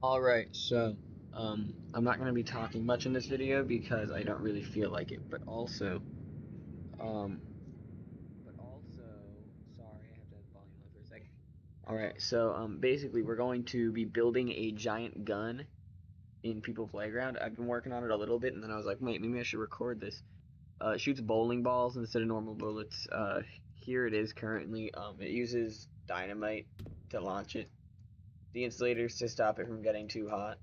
Alright, so I'm not going to be talking much in this video because I don't really feel like it, um, sorry, I have to have the volume low for a second. Alright, so basically we're going to be building a giant gun in People Playground. I've been working on it a little bit, and then I was like, wait, maybe I should record this. It shoots bowling balls instead of normal bullets. Here it is currently. It uses dynamite to launch it. The insulators to stop it from getting too hot.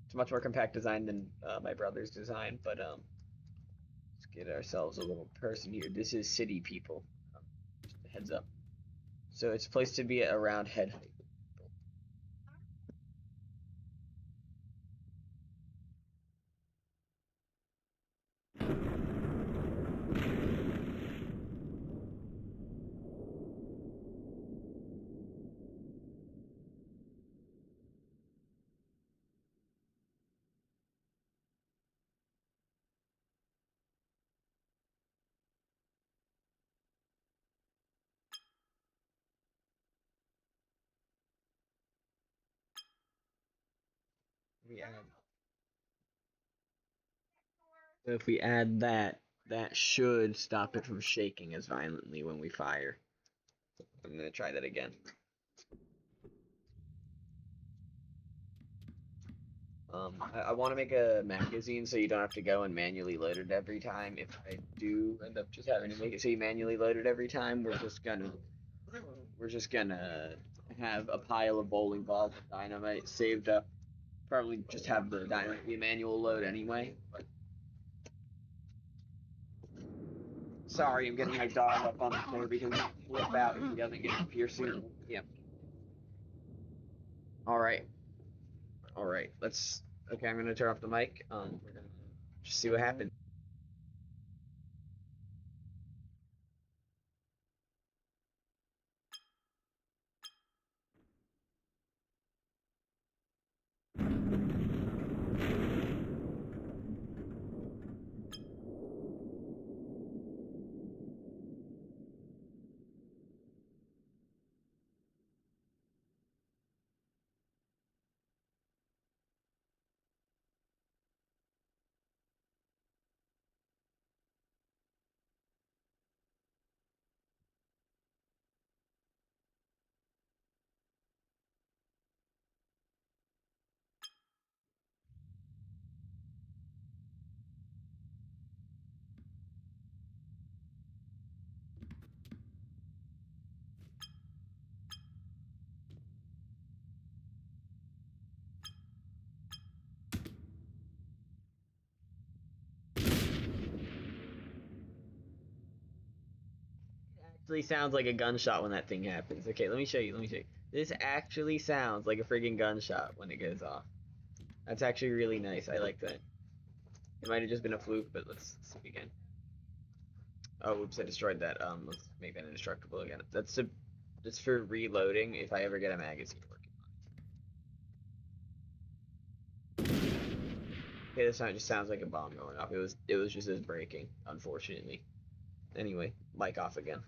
It's a much more compact design than my brother's design, but let's get ourselves a little person here. This is City People. Just a heads up. So it's placed to be around head height. We add So if we add that, that should stop it from shaking as violently when we fire. I'm gonna try that again. I want to make a magazine so you don't have to go and manually load it every time. If I do end up just having to make it so you manually load it every time, we're just gonna have a pile of bowling balls with dynamite saved up. Probably just have the dynamite be a manual load anyway. But sorry, I'm getting my dog up on the floor because he'll flip out if he doesn't get a piercing. Yeah. All right. All right. Let's. Okay, I'm gonna turn off the mic. We're gonna just see what happens. Actually sounds like a gunshot when that thing happens. Okay, let me show you. Let me show you. This actually sounds like a friggin' gunshot when it goes off. That's actually really nice. I like that. It might have just been a fluke, but let's see again. Oh, oops! I destroyed that. Let's make that indestructible again. That's for reloading if I ever get a magazine working. Okay, this time it just sounds like a bomb going off. It was just as breaking, unfortunately. Anyway, mic off again.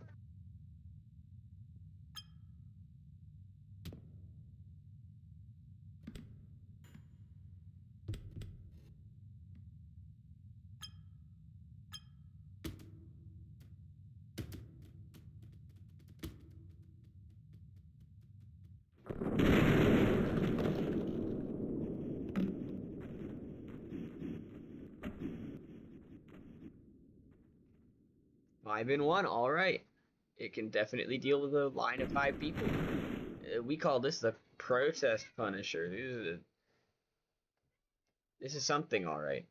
Five in one. All right. It can definitely deal with a line of five people. We call this the protest punisher. This is something, all right.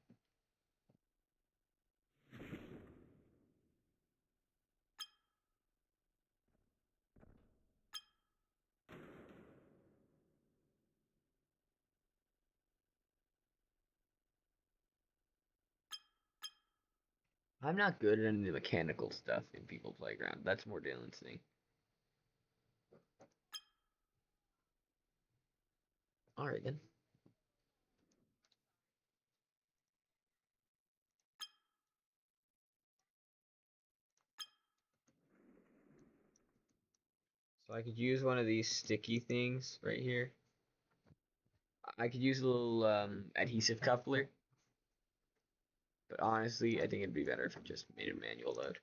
I'm not good at any of the mechanical stuff in People Playground. That's more Dylan's thing. All right then. So I could use one of these sticky things right here. I could use a little adhesive coupler, but honestly, I think it'd be better if it just made a manual load.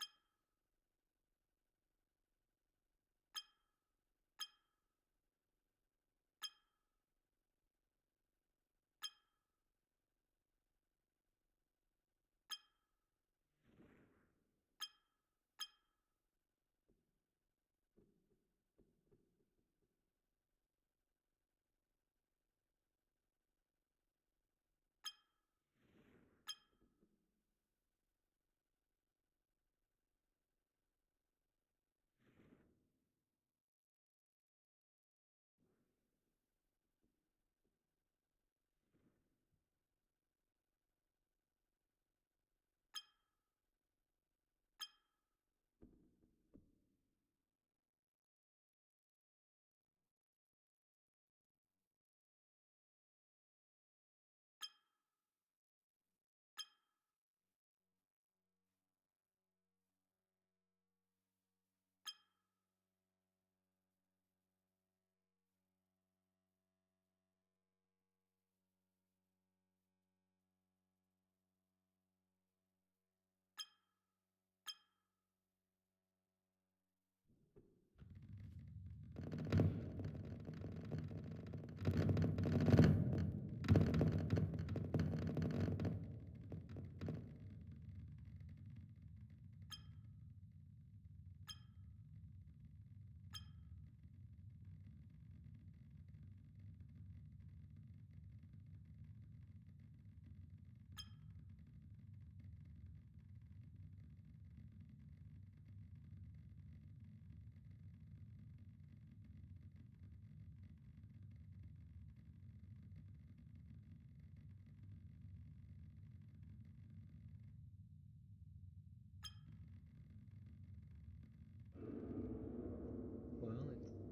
Well,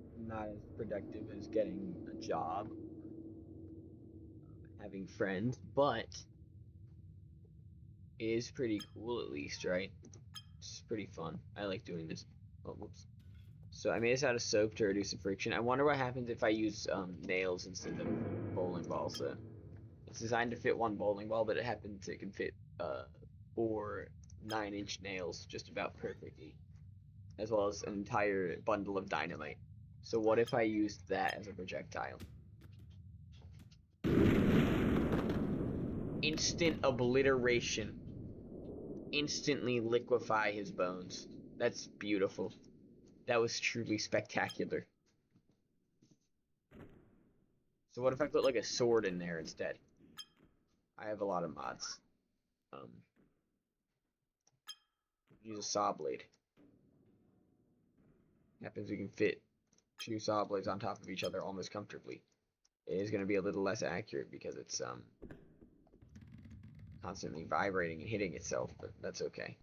it's not as productive as getting a job, having friends, but it is pretty cool at least, right? It's pretty fun. I like doing this. Oh, whoops. So I made this out of soap to reduce the friction. I wonder what happens if I use nails instead of bowling balls. So it's designed to fit one bowling ball, but it can fit 4 9-inch nails just about perfectly, as well as an entire bundle of dynamite. So what if I used that as a projectile? Instant obliteration. Instantly liquefy his bones. That's beautiful. That was truly spectacular. So what if I put like a sword in there instead? I have a lot of mods. Um, use a saw blade. Happens we can fit 2 saw blades on top of each other almost comfortably. It is going to be a little less accurate because it's constantly vibrating and hitting itself, but that's okay.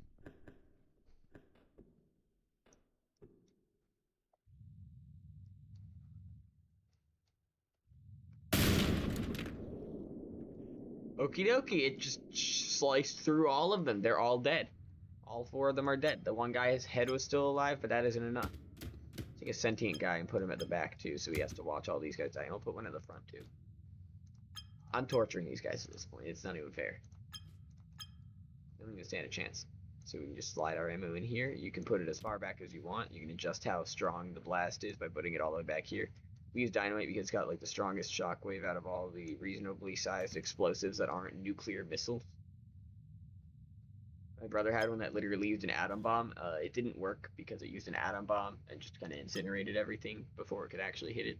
Okie dokie, it just sliced through all of them. They're all dead. All 4 of them are dead. The one guy's head was still alive, but that isn't enough. Take a sentient guy and put him at the back too, so he has to watch all these guys die. And I'll put one at the front too. I'm torturing these guys at this point. It's not even fair. They don't even stand a chance. So we can just slide our ammo in here. You can put it as far back as you want. You can adjust how strong the blast is by putting it all the way back here. We use dynamite because it's got like the strongest shockwave out of all the reasonably sized explosives that aren't nuclear missiles. My brother had one that literally used an atom bomb. It didn't work because it used an atom bomb and just kind of incinerated everything before it could actually hit it.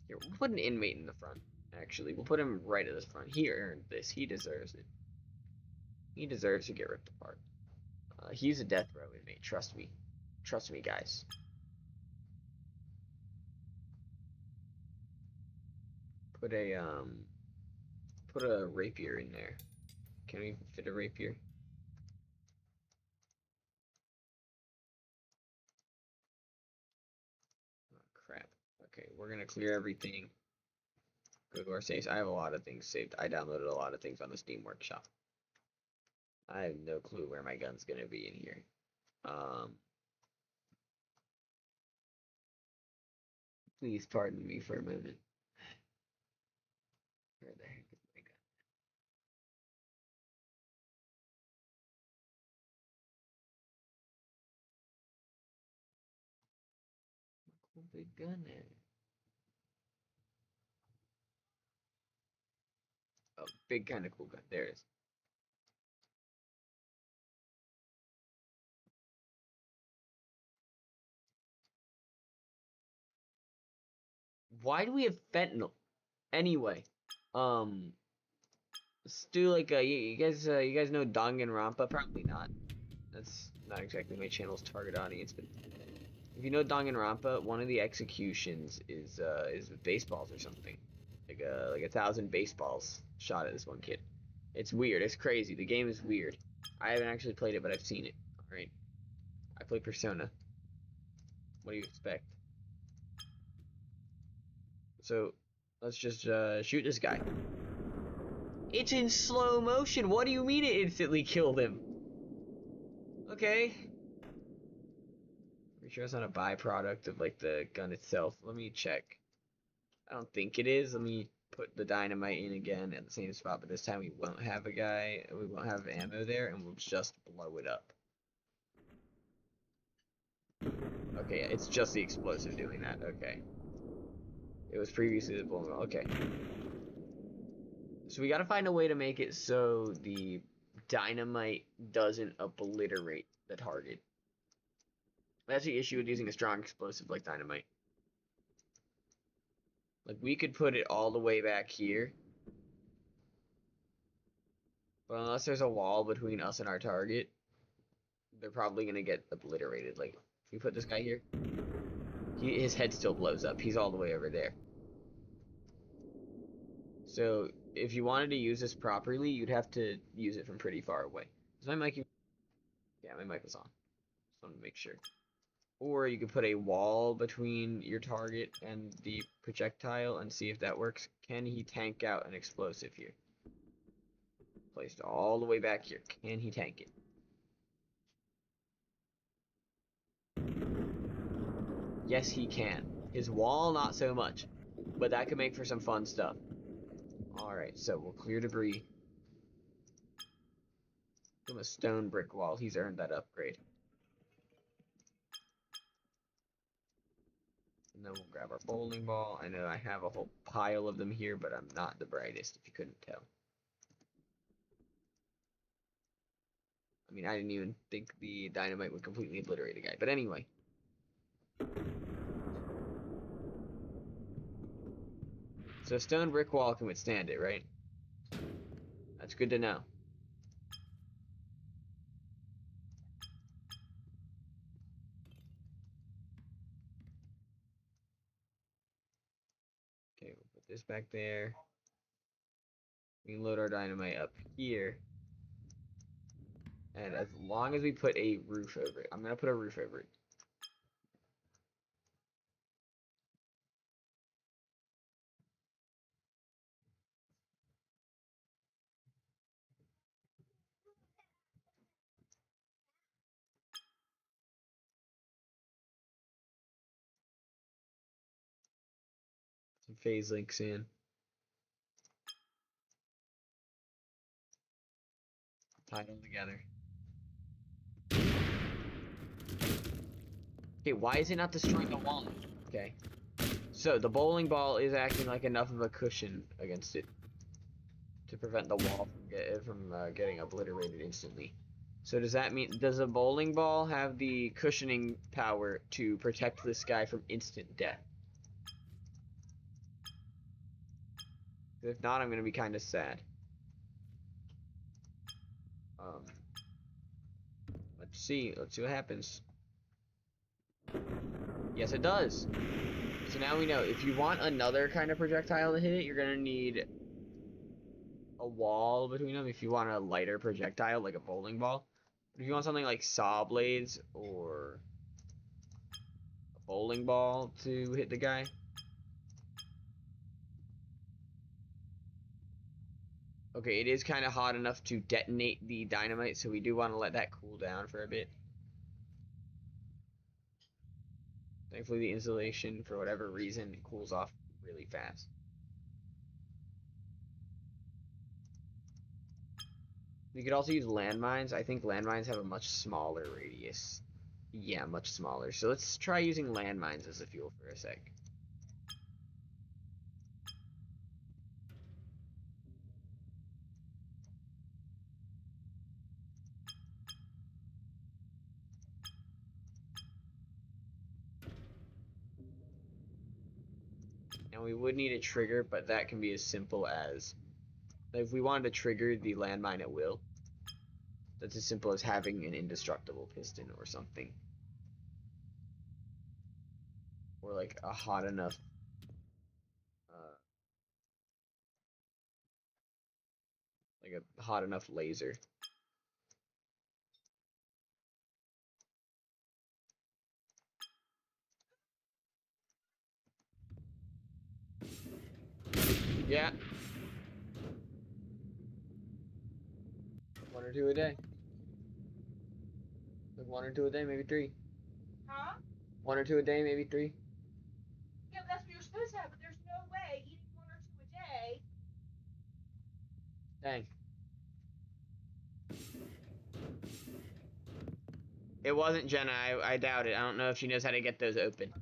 Here, we'll put an inmate in the front. Actually, we'll put him right at the front. He earned this. He deserves it. He deserves to get ripped apart. He's a death row inmate. Trust me. Trust me, guys. Put a put a rapier in there. Can we fit a rapier? Oh, crap. Okay, we're gonna clear everything. Go to our saves. I have a lot of things saved. I downloaded a lot of things on the Steam Workshop. I have no clue where my gun's gonna be in here. Please pardon me for a moment. Where the heck is my gun? Cool big gun there. Oh, big kind of cool gun. There it is. Why do we have fentanyl? Anyway, let's do like you guys know Danganronpa? Probably not. That's not exactly my channel's target audience, but if you know Danganronpa, one of the executions is with baseballs or something, like 1,000 baseballs shot at this one kid. It's weird. It's crazy. The game is weird. I haven't actually played it, but I've seen it. All right. I play Persona. What do you expect? So let's just shoot this guy. It's in slow motion. What do you mean it instantly killed him? Okay. Pretty sure it's not a byproduct of like the gun itself. Let me check. I don't think it is. Let me put the dynamite in again at the same spot, but this time we won't have we won't have ammo there, and we'll just blow it up. Okay, it's just the explosive doing that. Okay. It was previously the bullet. Okay. So we gotta find a way to make it so the dynamite doesn't obliterate the target. That's the issue with using a strong explosive like dynamite. Like, we could put it all the way back here. But unless there's a wall between us and our target, they're probably going to get obliterated. Like, if we put this guy here, his head still blows up. He's all the way over there. So, if you wanted to use this properly, you'd have to use it from pretty far away. Is my mic... Yeah, my mic was on. Just wanted to make sure. Or you could put a wall between your target and the projectile and see if that works. Can he tank out an explosive here? Placed all the way back here. Can he tank it? Yes, he can. His wall, not so much. But that could make for some fun stuff. Alright, so we'll clear debris. Give him a stone brick wall. He's earned that upgrade. And then we'll grab our bowling ball. I know I have a whole pile of them here, but I'm not the brightest, if you couldn't tell. I mean, I didn't even think the dynamite would completely obliterate a guy. But anyway. So stone brick wall can withstand it, right? That's good to know. Okay, we'll put this back there. We can load our dynamite up here. And as long as we put a roof over it. I'm going to put a roof over it. Some phase links in. Tie them together. Okay, why is it not destroying the wall? Okay. So the bowling ball is acting like enough of a cushion against it to prevent the wall from getting obliterated instantly. So does that mean, does a bowling ball have the cushioning power to protect this guy from instant death? If not, I'm going to be kind of sad. Let's see what happens. Yes, it does. So now we know, if you want another kind of projectile to hit it, you're going to need a wall between them if you want a lighter projectile, like a bowling ball. But if you want something like saw blades or a bowling ball to hit the guy. Okay, it is kind of hot enough to detonate the dynamite, so we do want to let that cool down for a bit. Thankfully, the insulation, for whatever reason, cools off really fast. You could also use landmines. I think landmines have a much smaller radius. Yeah, much smaller. So let's try using landmines as a fuel for a sec. And we would need a trigger, but that can be as simple as if we wanted to trigger the landmine at will. That's as simple as having an indestructible piston or something. Or like a hot enough laser. Yeah. 1 or 2 a day. Like 1 or 2 a day, maybe 3. Huh? 1 or 2 a day, maybe 3. Yeah, that's what you're supposed to have, but there's no way eating 1 or 2 a day. Dang. It wasn't Jenna. I doubt it. I don't know if she knows how to get those open.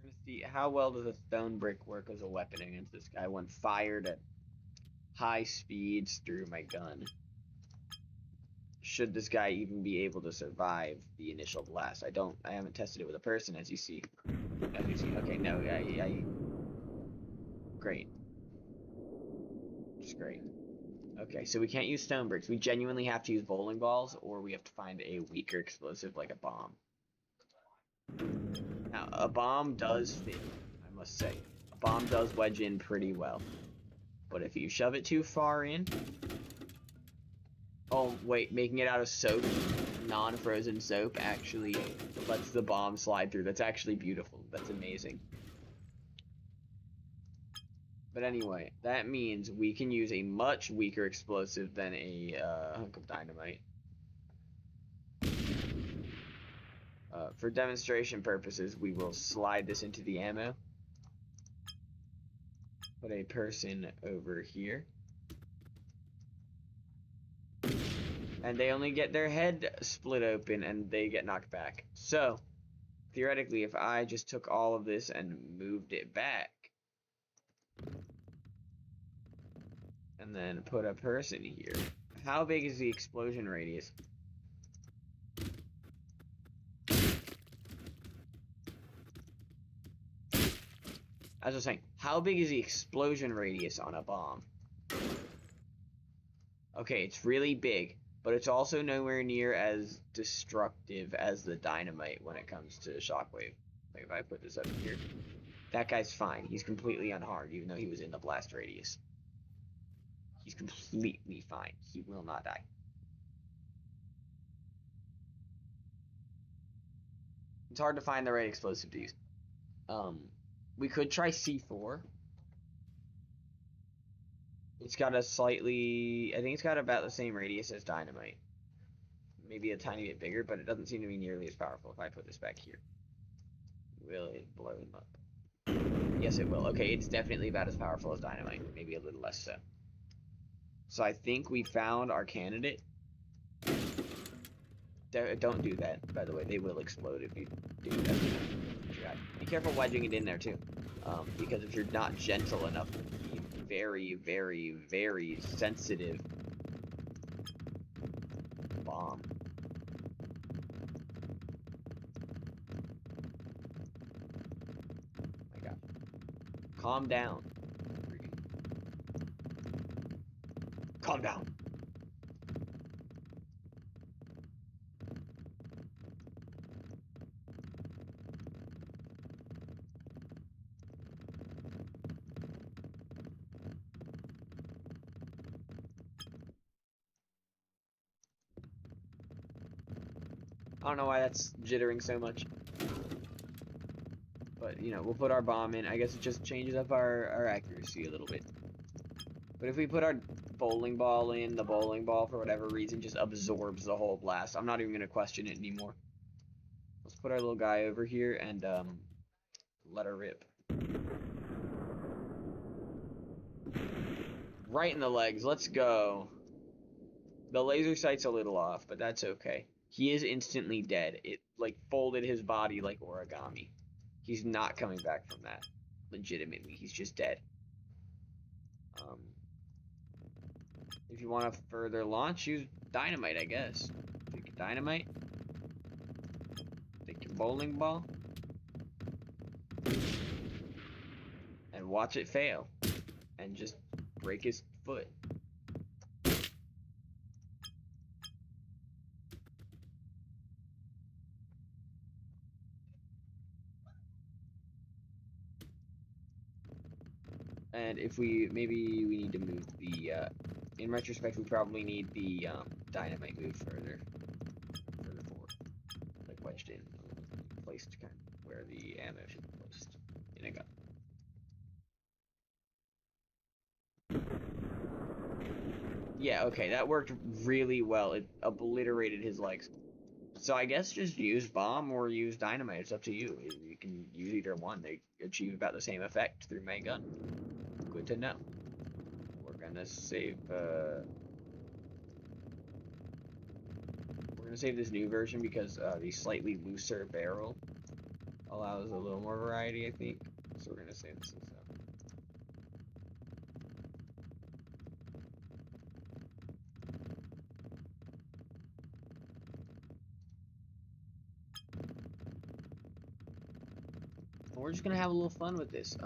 We're gonna see how well does a stone brick work as a weapon against this guy when fired at high speeds through my gun. Should this guy even be able to survive the initial blast? I haven't tested it with a person, as you see. Okay, no, great. Just great. Okay, so we can't use stone bricks. We genuinely have to use bowling balls, or we have to find a weaker explosive like a bomb. Now, a bomb does fit, I must say. A bomb does wedge in pretty well. But if you shove it too far in... Oh, wait, making it out of soap, non-frozen soap, actually lets the bomb slide through. That's actually beautiful. That's amazing. But anyway, that means we can use a much weaker explosive than a hunk of dynamite. For demonstration purposes, we will slide this into the ammo. Put a person over here. And they only get their head split open and they get knocked back. So, theoretically, if I just took all of this and moved it back, and then put a person here, how big is the explosion radius? As I was saying, how big is the explosion radius on a bomb? Okay, it's really big. but it's also nowhere near as destructive as the dynamite when it comes to shockwave. Like if I put this up here, that guy's fine. He's completely unharmed, even though he was in the blast radius. He's completely fine. He will not die. It's hard to find the right explosive to use. We could try C4. It's got a slightly, I think it's got about the same radius as dynamite. Maybe a tiny bit bigger, but it doesn't seem to be nearly as powerful. If I put this back here, will it blow him up? Yes, it will. Okay, it's definitely about as powerful as dynamite, maybe a little less so. So I think we found our candidate. Don't do that, by the way. They will explode if you do that. Be careful wedging it in there, too. Because if you're not gentle enough, be very, very, very sensitive bomb. Oh my god. Calm down. Calm down. I don't know why that's jittering so much. But, you know, we'll put our bomb in. I guess it just changes up our accuracy a little bit. But if we put our bowling ball in, the bowling ball, for whatever reason, just absorbs the whole blast. I'm not even going to question it anymore. Let's put our little guy over here and let her rip. Right in the legs. Let's go. The laser sight's a little off, but that's okay. He is instantly dead. It, like, folded his body like origami. He's not coming back from that. Legitimately. He's just dead. If you want to further launch, use dynamite, I guess. Take your dynamite. Take your bowling ball. And watch it fail. And just break his foot. And if maybe we need to move the, in retrospect, we probably need the, dynamite moved further forward. Like wedged in, placed kind of where the ammo should be placed in a gun. Yeah, okay, that worked really well. It obliterated his legs. So I guess just use bomb or use dynamite. It's up to you. You can use either one. They achieve about the same effect through my gun. Good to know. We're gonna save this new version because the slightly looser barrel allows a little more variety, I think. So we're gonna save this stuff. We're just gonna have a little fun with this.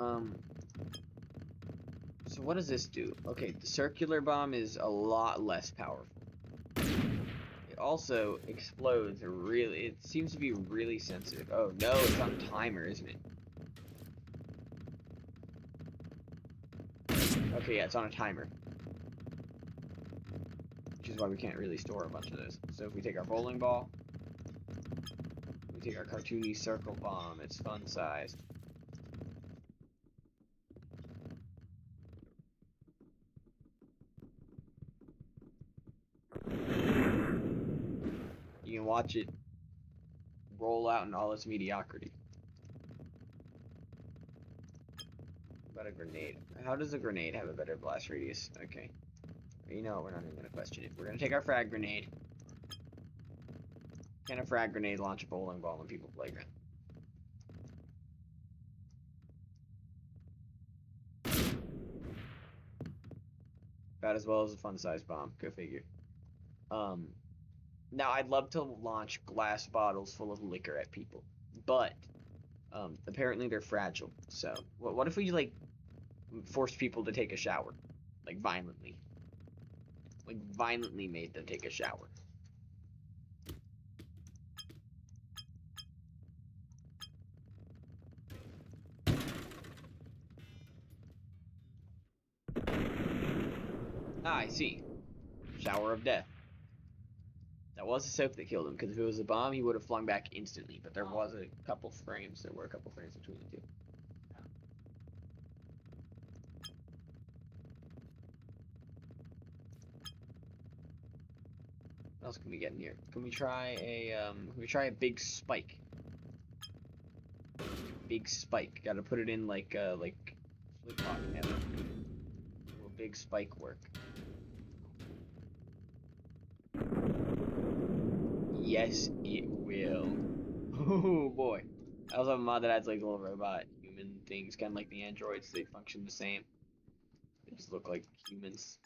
So what does this do? Okay, the circular bomb is a lot less powerful. It also explodes really. It seems to be really sensitive. Oh no, it's on a timer, isn't it? Okay, yeah, it's on a timer. Which is why we can't really store a bunch of those. So if we take our bowling ball, we take our cartoony circle bomb, it's fun sized. You can watch it roll out in all its mediocrity. What about a grenade? How does a grenade have a better blast radius? Okay. You know what, we're not even going to question it. We're going to take our frag grenade. Can a frag grenade launch a bowling ball on people's playground? About as well as a fun-sized bomb. Go figure. Now, I'd love to launch glass bottles full of liquor at people, but apparently they're fragile. So, what if we, like, forced people to take a shower? Like, violently. Like, violently made them take a shower. Ah, I see. Shower of death. That was the soap that killed him, because if it was a bomb, he would have flung back instantly. But there was a couple frames. There were a couple frames between the two. What else can we get in here? Can we try a big spike? Big spike. Gotta put it in like flip flop. Will big spike work? Yes, it will. Oh boy. I also have a mod that adds like little robot human things, kind of like the androids. They function the same. They just look like humans.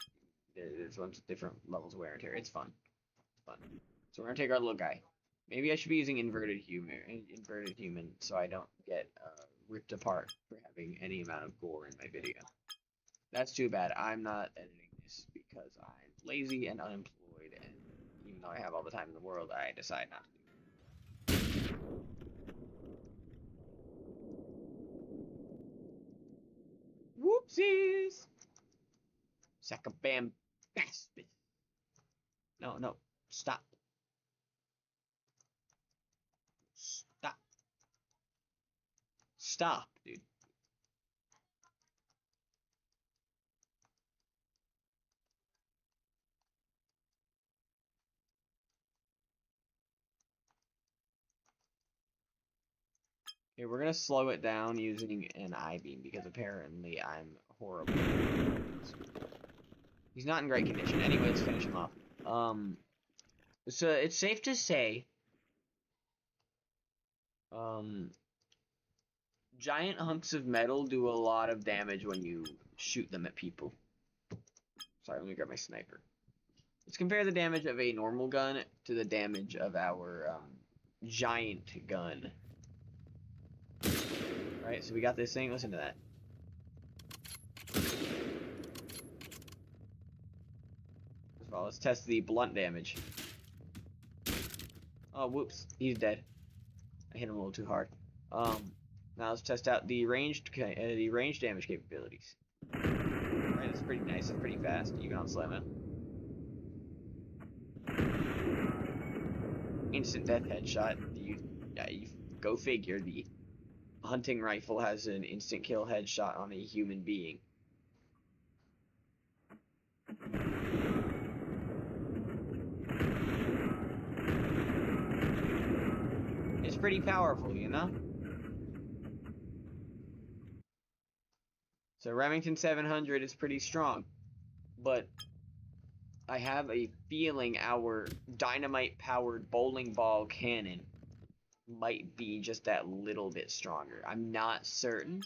There's ones with different levels of wear and tear. It's fun. It's fun. So we're gonna take our little guy. Maybe I should be using inverted human, so I don't get ripped apart for having any amount of gore in my video. That's too bad. I'm not editing this because I'm lazy and unemployed, and even though I have all the time in the world, I decide not to do it. Whoopsies! Sackabam bastard. No, no. Stop. Stop. Stop, dude. Okay, we're gonna slow it down using an I-beam because apparently I'm horrible. He's not in great condition. Anyway, let's finish him off. So it's safe to say, giant hunks of metal do a lot of damage when you shoot them at people. Sorry, let me grab my sniper. Let's compare the damage of a normal gun to the damage of our giant gun. Alright, so we got this thing. Listen to that. First of all, let's test the blunt damage. Oh, whoops. He's dead. I hit him a little too hard. Now let's test out the range damage capabilities. Alright, that's pretty nice. That's pretty fast, even on slow mo. Instant death headshot. You go figure. The hunting rifle has an instant kill headshot on a human being. It's pretty powerful, you know? So Remington 700 is pretty strong, but I have a feeling our dynamite-powered bowling ball cannon might be just that little bit stronger. I'm not certain,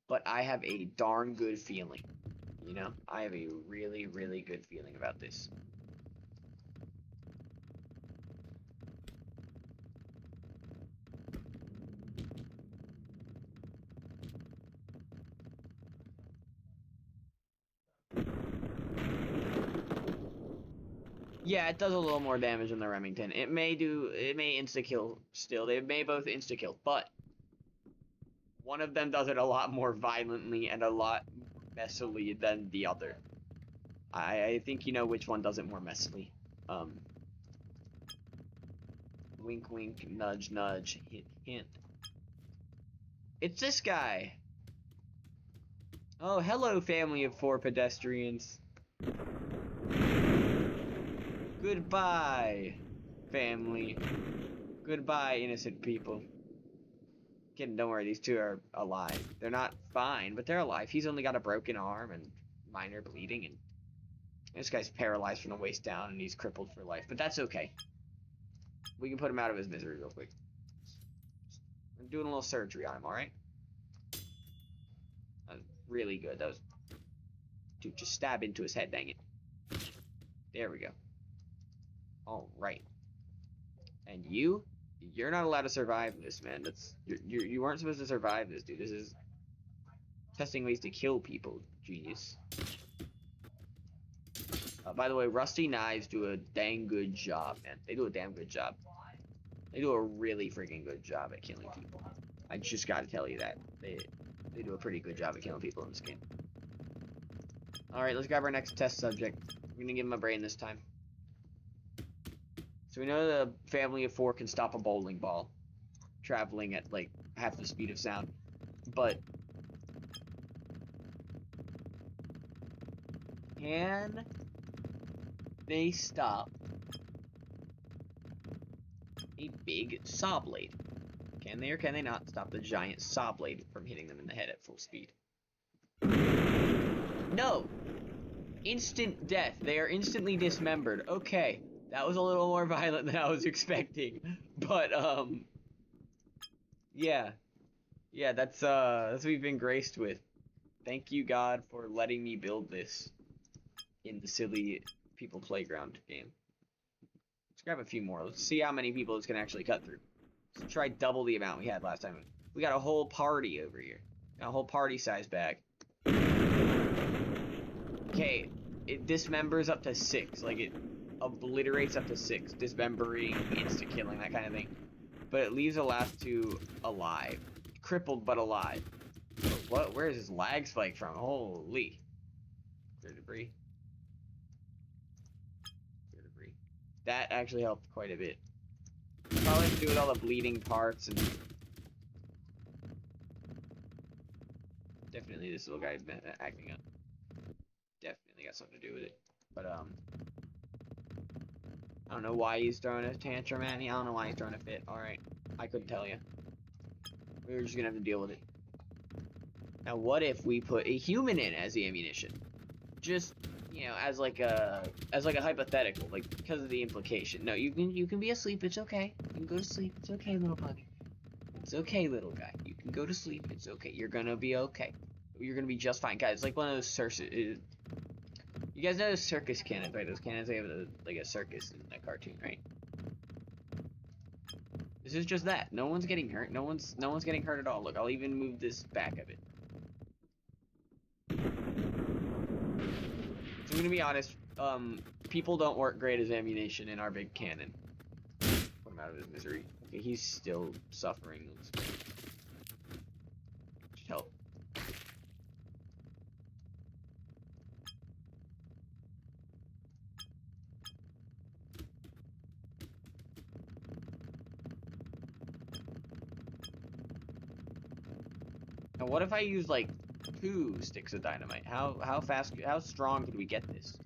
but I have a darn good feeling. You know, I have a really, really good feeling about this. Yeah, it does a little more damage than the Remington. It may insta-kill still. They may both insta-kill, but one of them does it a lot more violently and a lot more messily than the other. I think you know which one does it more messily. Wink, wink, nudge, nudge, hint, hint. It's this guy. Oh, hello, family of 4 pedestrians. Goodbye, family. Goodbye, innocent people. Kidding, don't worry, these two are alive. They're not fine, but they're alive. He's only got a broken arm and minor bleeding, and this guy's paralyzed from the waist down, and he's crippled for life. But that's okay. We can put him out of his misery real quick. I'm doing a little surgery on him, alright? That was really good. That was... Dude, just stab into his head, dang it. There we go. Alright. And you're not allowed to survive this, man. You weren't supposed to survive this, dude. This is testing ways to kill people, genius. By the way, rusty knives do a dang good job, man. They do a damn good job. They do a really freaking good job at killing people. I just gotta tell you that. They do a pretty good job at killing people in this game. Alright, let's grab our next test subject. We're gonna give him a brain this time. So we know the family of 4 can stop a bowling ball traveling at like half the speed of sound. But can they stop a big saw blade? Can they or can they not stop the giant saw blade from hitting them in the head at full speed? No! Instant death. They are instantly dismembered. Okay. That was a little more violent than I was expecting. But, yeah. Yeah, that's what we've been graced with. Thank you, God, for letting me build this in the silly people playground game. Let's grab a few more. Let's see how many people it's gonna actually cut through. Let's try double the amount we had last time. We got a whole party over here. Got a whole party size bag. Okay, it dismembers up to 6. Like, it obliterates up to 6. Dismembering, insta-killing, that kind of thing. But it leaves the last 2 alive. Crippled, but alive. What? Where is this lag spike from? Holy. Clear debris. Clear debris. That actually helped quite a bit. Probably have to do with all the bleeding parts and... Definitely this little guy's been acting up. Definitely got something to do with it. But, I don't know why he's throwing a tantrum at me. I don't know why he's throwing a fit. Alright. I couldn't tell you. We were just gonna have to deal with it. Now, what if we put a human in as the ammunition? Just, you know, as like a hypothetical, like, because of the implication. No, you can be asleep. It's okay. You can go to sleep. It's okay, little buddy. It's okay, little guy. You can go to sleep. It's okay. You're gonna be okay. You're gonna be just fine, guys. It's like one of those circus. You guys know those circus cannons, right? Those cannons, they have like a circus in that cartoon, right? This is just that. No one's getting hurt. No one's getting hurt at all. Look, I'll even move this back a bit. So I'm gonna be honest. People don't work great as ammunition in our big cannon. Put him out of his misery. Okay, he's still suffering. Should help. Now, what if I use like 2 sticks of dynamite? How fast? How strong could we get this?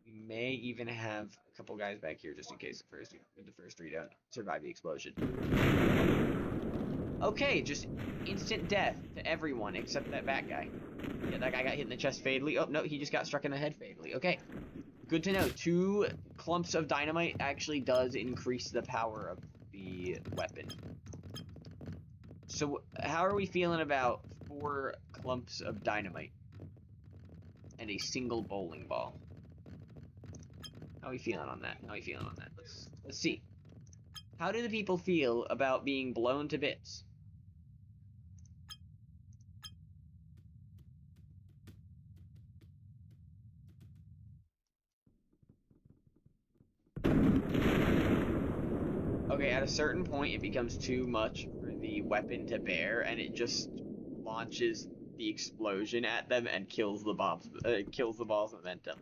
We may even have a couple guys back here just in case the first 3 don't survive the explosion. Okay, just instant death to everyone except that bat guy. Yeah, that guy got hit in the chest fatally. Oh no, he just got struck in the head fatally. Okay. Good to know. 2 clumps of dynamite actually does increase the power of the weapon. So, how are we feeling about 4 clumps of dynamite and a single bowling ball? How are we feeling on that? How are we feeling on that? Let's see. How do the people feel about being blown to bits? Okay, at a certain point, it becomes too much for the weapon to bear, and it just launches the explosion at them and kills the ball's momentum.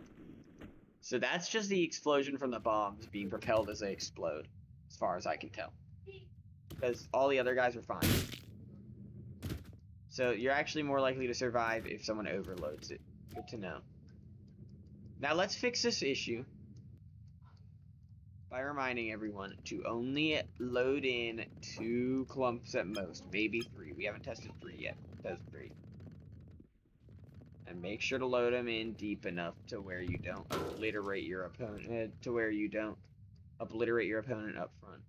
So that's just the explosion from the bombs being propelled as they explode, as far as I can tell. Because all the other guys are fine. So you're actually more likely to survive if someone overloads it. Good to know. Now let's fix this issue by reminding everyone to only load in 2 clumps at most, maybe 3. We haven't tested 3 yet. Test 3. And make sure to load them in deep enough to where you don't obliterate your opponent. Up front.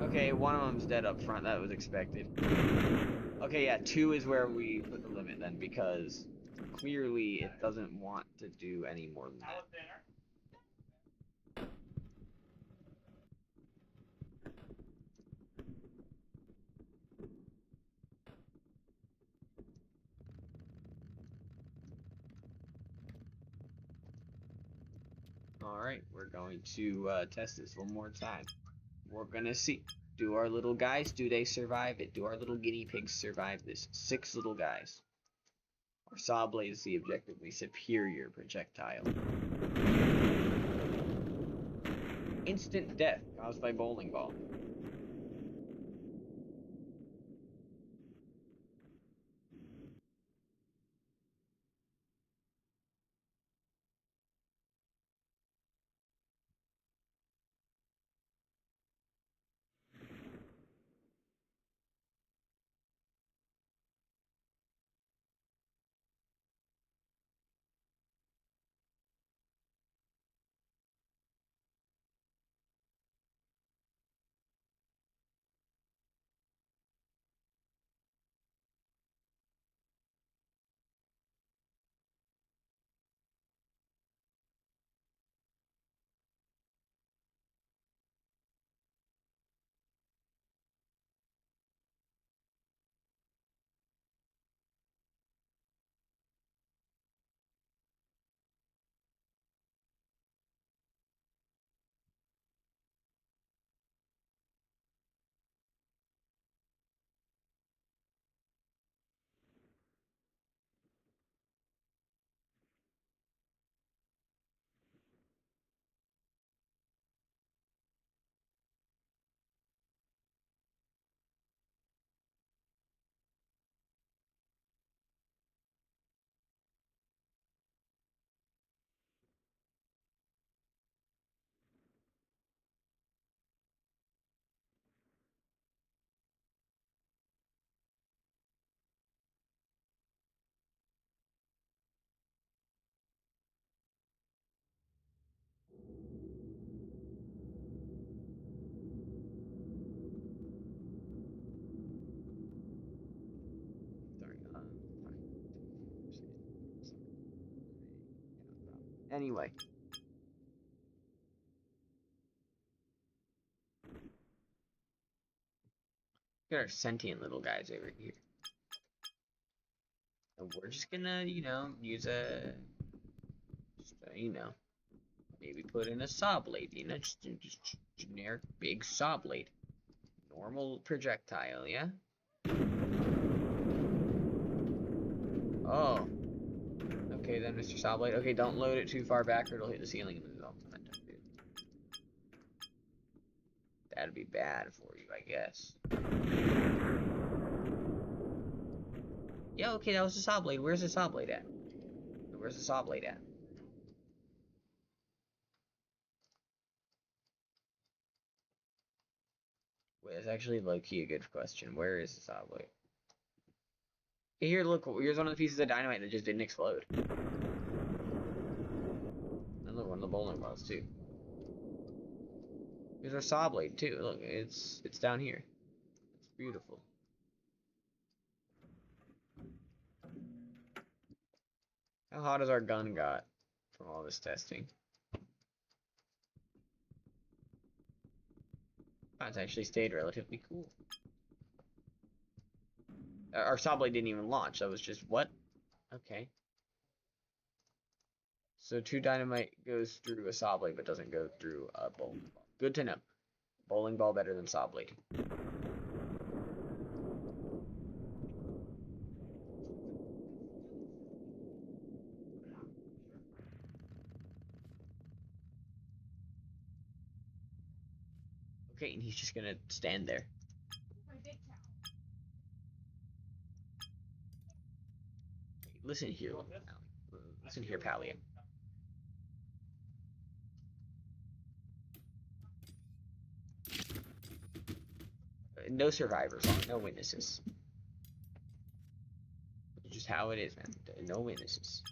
Okay, one of them's dead up front. That was expected. Okay, yeah, 2 is where we put the limit then, because clearly it doesn't want to do any more than that. Alright, we're going to test this one more time. We're gonna see. Do our little guys, do they survive it? Do our little guinea pigs survive this? 6 little guys. Our saw blade is the objectively superior projectile. Instant death caused by bowling ball. Sorry, anyway. Look at our sentient little guys over here. And we're just gonna, use maybe put in a saw blade, just generic big saw blade. Normal projectile, yeah? Oh. Okay then, Mr. Saw Blade. Okay, don't load it too far back or it'll hit the ceiling and lose all momentum. That'd be bad for you, I guess. Yeah, okay, that was the saw blade. Where's the saw blade at? Where's the saw blade at? Wait, it's actually low-key a good question. Where is the saw blade? Hey, here, look. Here's one of the pieces of dynamite that just didn't explode. And look, one of the bowling balls, too. Here's our saw blade, too. Look, it's down here. It's beautiful. How hot has our gun got from all this testing? Oh, it's actually stayed relatively cool. Our saw blade didn't even launch. That was just what? Okay. So 2 dynamite goes through a saw blade, but doesn't go through a bowling ball. Good to know. Bowling ball better than saw blade. Okay, and he's just gonna stand there. Listen here, listen here, Pallium. No survivors, no witnesses. It's just how it is, man. No witnesses.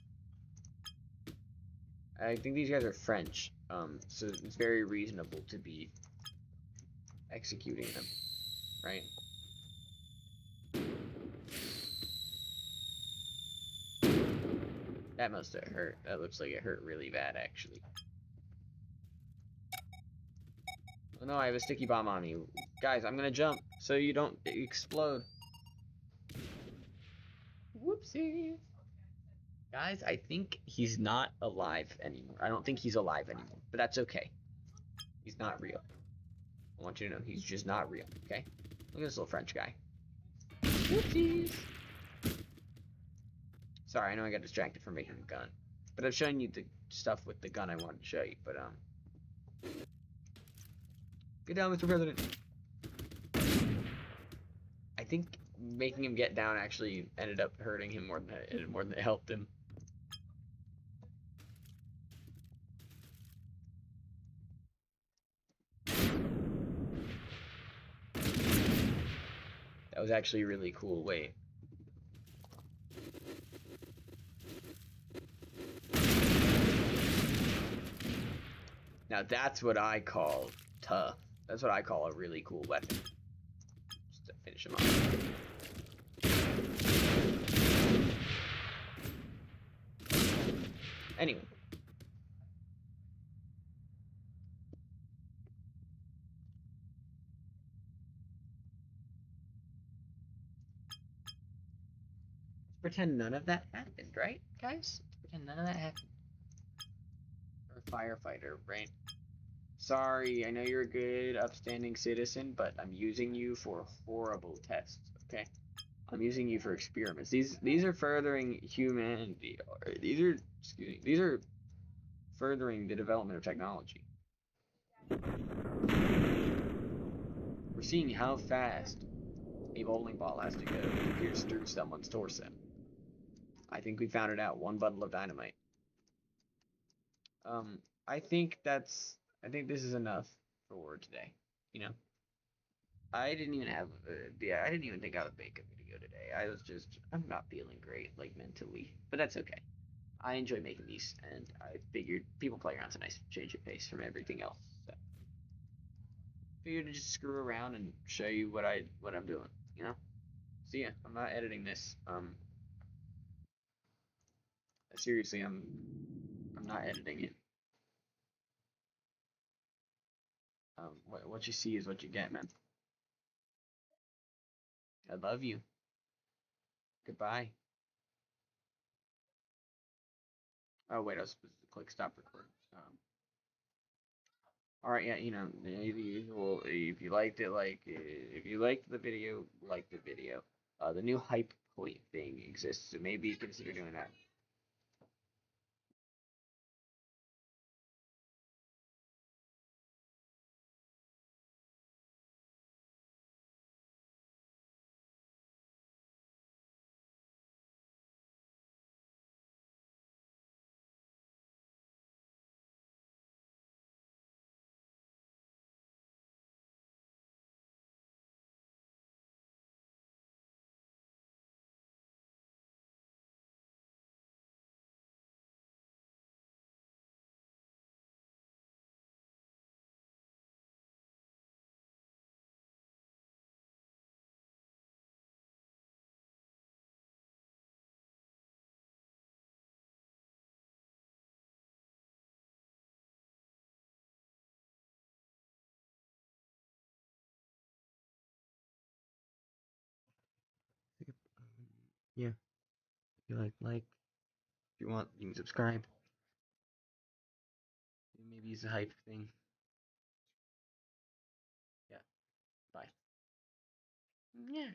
I think these guys are French, so it's very reasonable to be executing them, right? That must have hurt. That looks like it hurt really bad, actually. Oh no, I have a sticky bomb on me. Guys, I'm gonna jump so you don't explode. Whoopsie. Guys, I think he's not alive anymore. I don't think he's alive anymore, but that's okay. He's not real. I want you to know he's just not real, okay? Look at this little French guy. Whoopsies. Sorry, I know I got distracted from making a gun. But I've shown you the stuff with the gun I wanted to show you, but get down, Mr. President. I think making him get down actually ended up hurting him more than it helped him. That was actually really cool. Wait. Now that's what I call tough. That's what I call a really cool weapon. Just to finish him off. Anyway. Let's pretend none of that happened, right, guys? Let's pretend none of that happened. Or a firefighter, right? Sorry, I know you're a good, upstanding citizen, but I'm using you for horrible tests, okay? I'm using you for experiments. These are furthering humanity. These are furthering the development of technology. We're seeing how fast a bowling ball has to go to pierce through someone's torso. I think we found it out. One bundle of dynamite. Um, I think this is enough for today. You know, I didn't even have, I didn't even think I would make a video today. I'm not feeling great, like mentally, but that's okay. I enjoy making these, and I figured People Playground's a nice change of pace from everything else. So, figured to just screw around and show you what I'm doing. You know. So yeah, I'm not editing this. Seriously, I'm not editing it. What you see is what you get, man. I love you. Goodbye. Oh wait, I was supposed to click stop recording. All right, yeah, the usual. If you liked it, if you liked the video, like the video. The new hype point thing exists, so maybe consider doing that. Yeah, if you if you want, you can subscribe. Maybe use the hype thing. Yeah. Bye. Yeah.